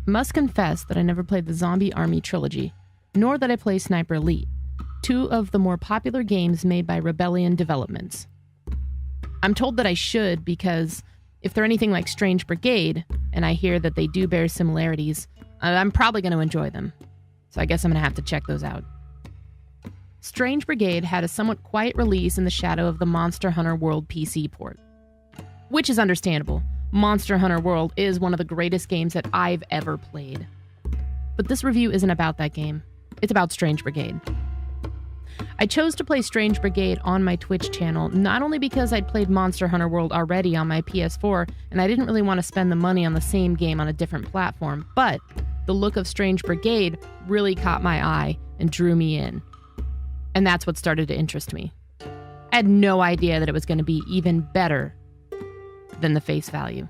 Must confess that I never played the Zombie Army trilogy, nor that I play Sniper Elite, two of the more popular games made by Rebellion Developments. I'm told that I should because if they're anything like Strange Brigade, and I hear that they do bear similarities, I'm probably going to enjoy them. So I guess I'm going to have to check those out. Strange Brigade had a somewhat quiet release in the shadow of the Monster Hunter World PC port. Which is understandable. Monster Hunter World is one of the greatest games that I've ever played. But this review isn't about that game. It's about Strange Brigade. I chose to play Strange Brigade on my Twitch channel, not only because I'd played Monster Hunter World already on my PS4, and I didn't really want to spend the money on the same game on a different platform, but the look of Strange Brigade really caught my eye and drew me in. And that's what started to interest me. I had no idea that it was going to be even better than the face value.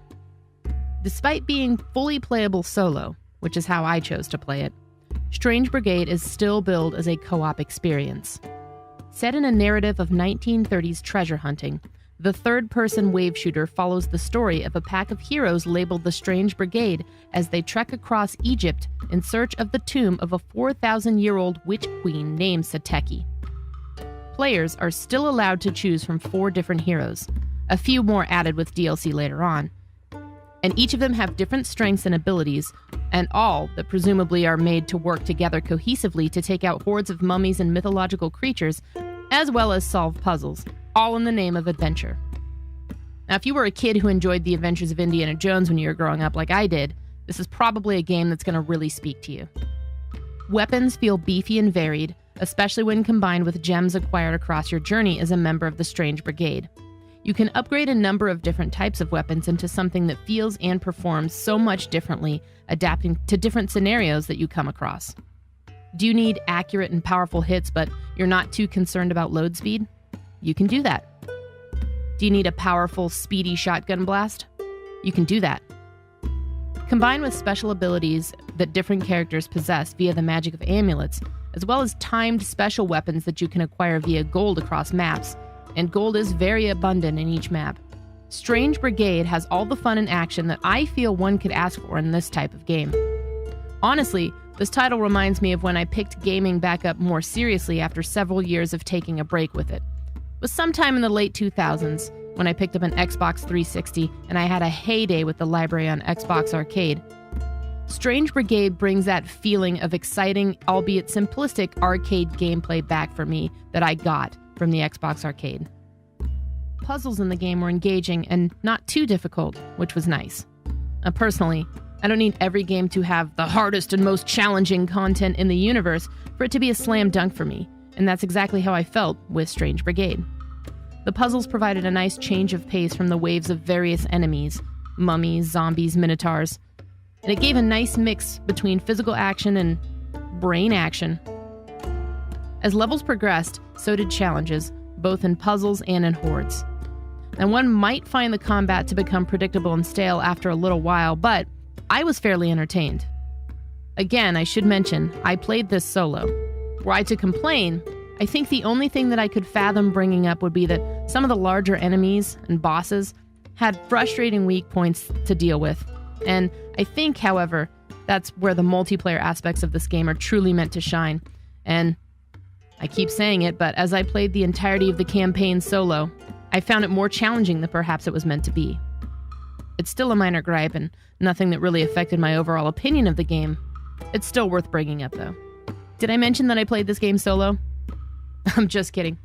Despite being fully playable solo, which is how I chose to play it, Strange Brigade is still billed as a co-op experience. Set in a narrative of 1930s treasure hunting, the third-person wave shooter follows the story of a pack of heroes labeled the Strange Brigade as they trek across Egypt in search of the tomb of a 4,000-year-old witch queen named Sateki. Players are still allowed to choose from 4 different heroes, a few more added with DLC later on, and each of them have different strengths and abilities, and all that presumably are made to work together cohesively to take out hordes of mummies and mythological creatures, as well as solve puzzles, all in the name of adventure. Now, if you were a kid who enjoyed the adventures of Indiana Jones when you were growing up like I did, this is probably a game that's going to really speak to you. Weapons feel beefy and varied, especially when combined with gems acquired across your journey as a member of the Strange Brigade. You can upgrade a number of different types of weapons into something that feels and performs so much differently, adapting to different scenarios that you come across. Do you need accurate and powerful hits, but you're not too concerned about load speed? You can do that. Do you need a powerful, speedy shotgun blast? You can do that. Combined with special abilities that different characters possess via the magic of amulets, as well as timed special weapons that you can acquire via gold across maps, and gold is very abundant in each map. Strange Brigade has all the fun and action that I feel one could ask for in this type of game. Honestly, this title reminds me of when I picked gaming back up more seriously after several years of taking a break with it. It was sometime in the late 2000s when I picked up an Xbox 360 and I had a heyday with the library on Xbox Arcade. Strange Brigade brings that feeling of exciting, albeit simplistic, arcade gameplay back for me that I got from the Xbox Arcade. Puzzles in the game were engaging and not too difficult, which was nice. Personally, I don't need every game to have the hardest and most challenging content in the universe for it to be a slam dunk for me, and that's exactly how I felt with Strange Brigade. The puzzles provided a nice change of pace from the waves of various enemies, mummies, zombies, minotaurs, and it gave a nice mix between physical action and brain action. As levels progressed, so did challenges, both in puzzles and in hordes. And one might find the combat to become predictable and stale after a little while, but I was fairly entertained. Again, I should mention, I played this solo. Were I to complain, I think the only thing that I could fathom bringing up would be that some of the larger enemies and bosses had frustrating weak points to deal with. And I think, however, that's where the multiplayer aspects of this game are truly meant to shine. And I keep saying it, but as I played the entirety of the campaign solo, I found it more challenging than perhaps it was meant to be. It's still a minor gripe and nothing that really affected my overall opinion of the game. It's still worth bringing up, though. Did I mention that I played this game solo? I'm just kidding.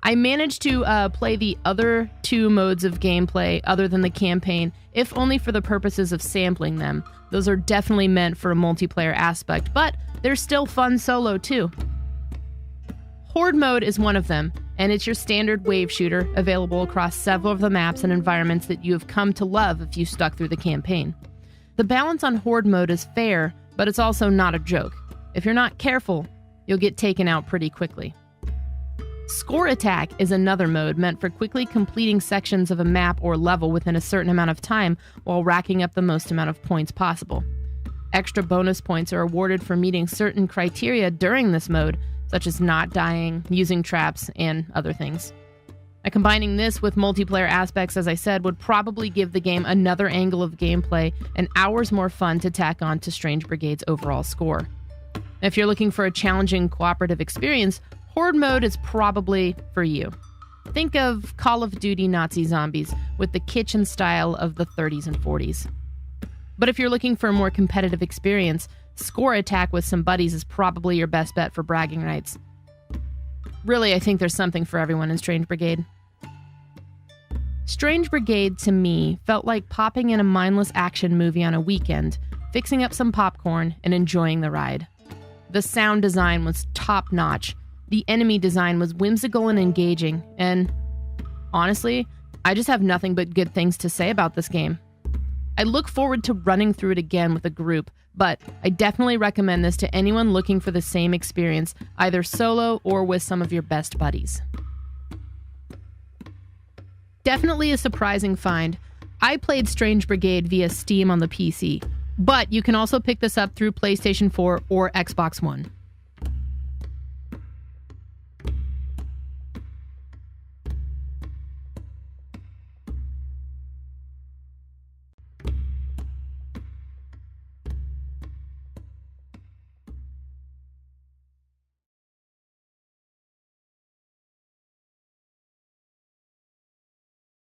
I managed to play the other 2 modes of gameplay other than the campaign, if only for the purposes of sampling them. Those are definitely meant for a multiplayer aspect, but they're still fun solo, too. Horde mode is one of them, and it's your standard wave shooter, available across several of the maps and environments that you have come to love if you stuck through the campaign. The balance on Horde mode is fair, but it's also not a joke. If you're not careful, you'll get taken out pretty quickly. Score Attack is another mode meant for quickly completing sections of a map or level within a certain amount of time while racking up the most amount of points possible. Extra bonus points are awarded for meeting certain criteria during this mode, such as not dying, using traps, and other things. Now, combining this with multiplayer aspects, as I said, would probably give the game another angle of gameplay and hours more fun to tack on to Strange Brigade's overall score. Now, if you're looking for a challenging cooperative experience, Horde mode is probably for you. Think of Call of Duty Nazi zombies with the kitchen style of the 30s and 40s. But if you're looking for a more competitive experience, Score Attack with some buddies is probably your best bet for bragging rights. Really, I think there's something for everyone in Strange Brigade. Strange Brigade, to me, felt like popping in a mindless action movie on a weekend, fixing up some popcorn, and enjoying the ride. The sound design was top-notch, the enemy design was whimsical and engaging, and honestly, I just have nothing but good things to say about this game. I look forward to running through it again with a group, but I definitely recommend this to anyone looking for the same experience, either solo or with some of your best buddies. Definitely a surprising find. I played Strange Brigade via Steam on the PC, but you can also pick this up through PlayStation 4 or Xbox One.